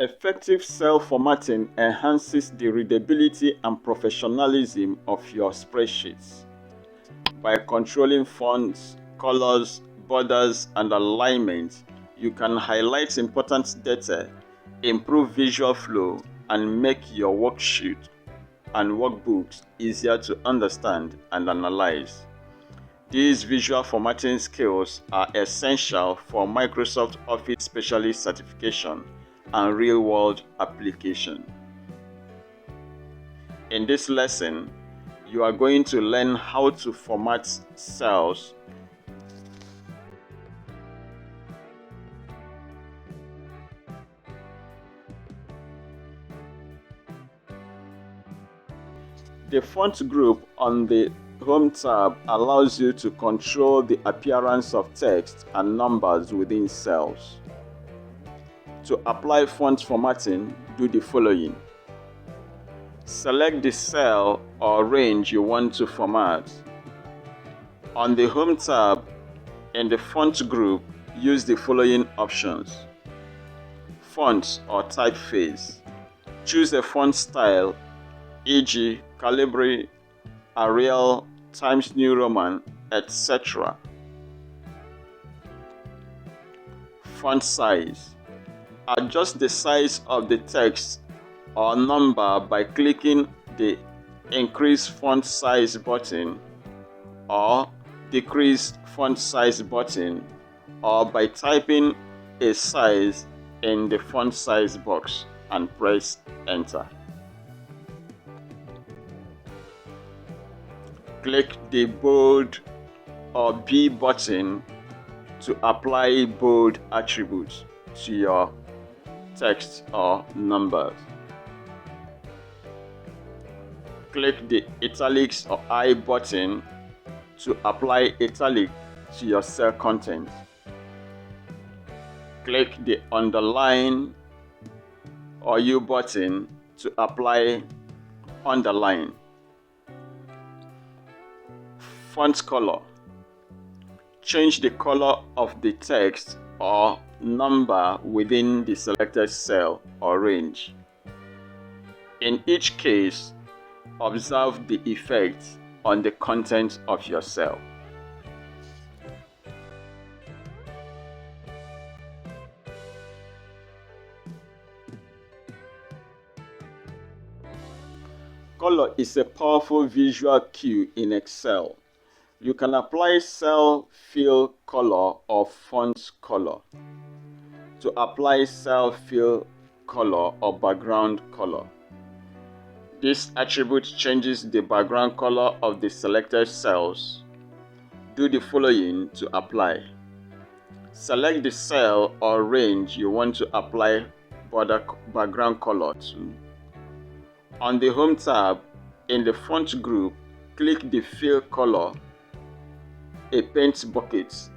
Effective cell formatting enhances the readability and professionalism of your spreadsheets. By controlling fonts, colors, borders, and alignment, you can highlight important data, improve visual flow, and make your worksheet and workbooks easier to understand and analyze. These visual formatting skills are essential for Microsoft Office Specialist certification and real-world application. In this lesson, you are going to learn how to format cells, the font group on the Home tab allows you to control the appearance of text and numbers within cells. To apply font formatting, do the following. Select the cell or range you want to format. On the Home tab, in the Font group, use the following options. Fonts or typeface. Choose a font style, e.g. Calibri, Arial, Times New Roman, etc. Font size. Adjust the size of the text or number by clicking the Increase Font Size button or Decrease Font Size button, or by typing a size in the font size box and press Enter. Click the bold or B button to apply bold attributes to your text or numbers. Click the italics or I button to apply italic to your cell content. Click the underline or U button to apply underline. Font color. Change the color of the text or number within the selected cell or range. In each case, observe the effect on the content of your cell. Color is a powerful visual cue in Excel. You can apply cell fill color or font color. To apply cell fill color or background color. This attribute changes the background color of the selected cells. Do the following to apply. Select the cell or range you want to apply background color to. On the Home tab, in the Font group, click the Fill Color, a paint bucket,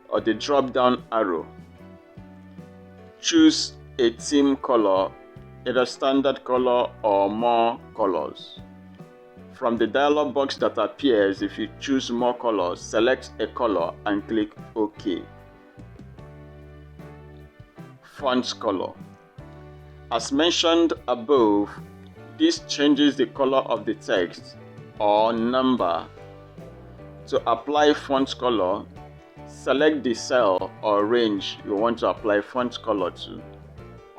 or the drop-down arrow. Choose a theme color, either standard color or more colors. From the dialog box that appears, if you choose more colors, select a color and click OK. Font color. As mentioned above, this changes the color of the text or number. To apply font color, select the cell or range you want to apply font color to.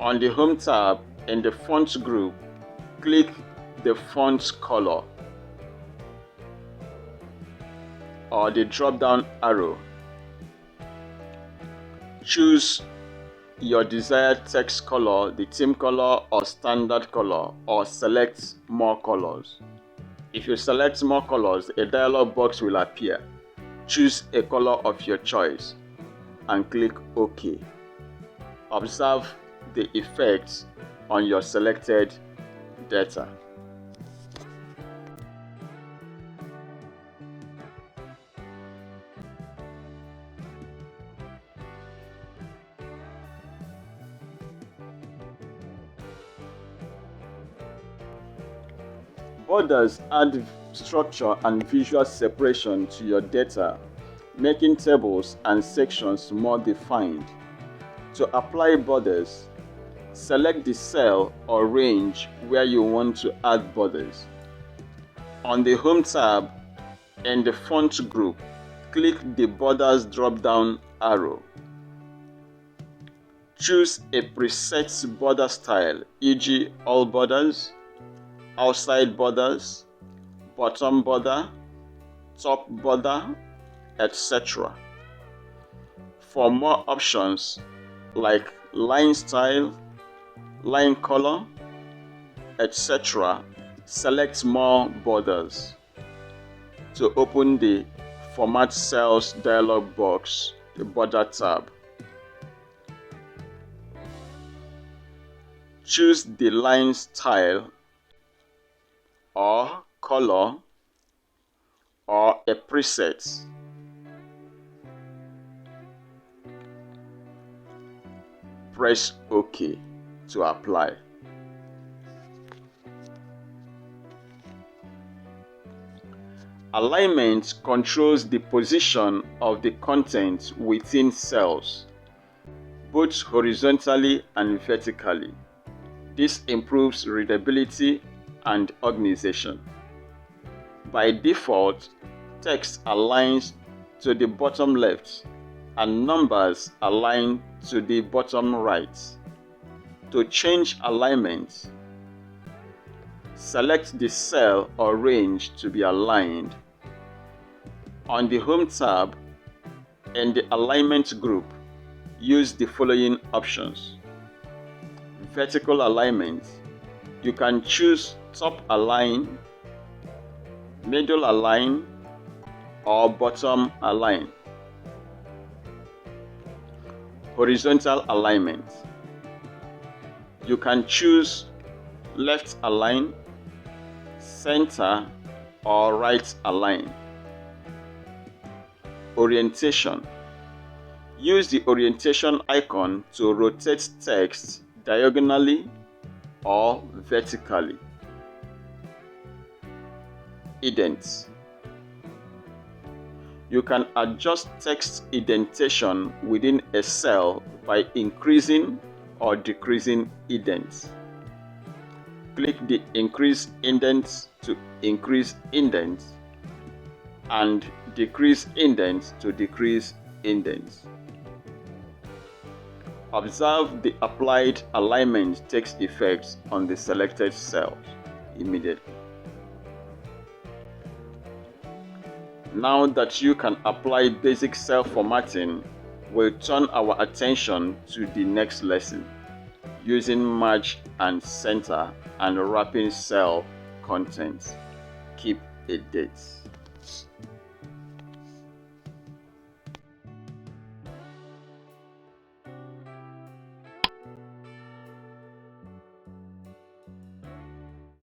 On the Home tab, in the Font group, click the Font color or the drop-down arrow. Choose your desired text color, the theme color or standard color, or select more colors. If you select more colors, a dialog box will appear. Choose a color of your choice and click OK. Observe the effects on your selected data. Borders add structure and visual separation to your data, making tables and sections more defined. To apply borders, Select the cell or range where you want to add borders. On the Home tab in the Font group, click the Borders drop-down arrow. Choose a preset border style, e.g. all borders, outside borders, bottom border, top border, etc. For more options like line style, line color, etc., select more borders. To open the Format Cells dialog box, the Border tab, choose the line style or color or a preset. Press OK to apply. Alignment controls the position of the content within cells, both horizontally and vertically. This improves readability and organization. By default, text aligns to the bottom left and numbers align to the bottom right. To change alignment, select the cell or range to be aligned. On the Home tab, in the Alignment group, use the following options. Vertical alignment, you can choose top align, middle align, or bottom align. Horizontal alignment, you can choose left align, center, or right align. Orientation, use the orientation icon to rotate text diagonally or vertically. Indents, you can adjust text indentation within a cell by increasing or decreasing indents. Click the Increase Indents to increase indents and Decrease Indents to decrease indents. Observe the applied alignment takes effect on the selected cells immediately. Now that you can apply basic cell formatting, we'll turn our attention to the next lesson, using merge and center and wrapping cell contents. Keep a date.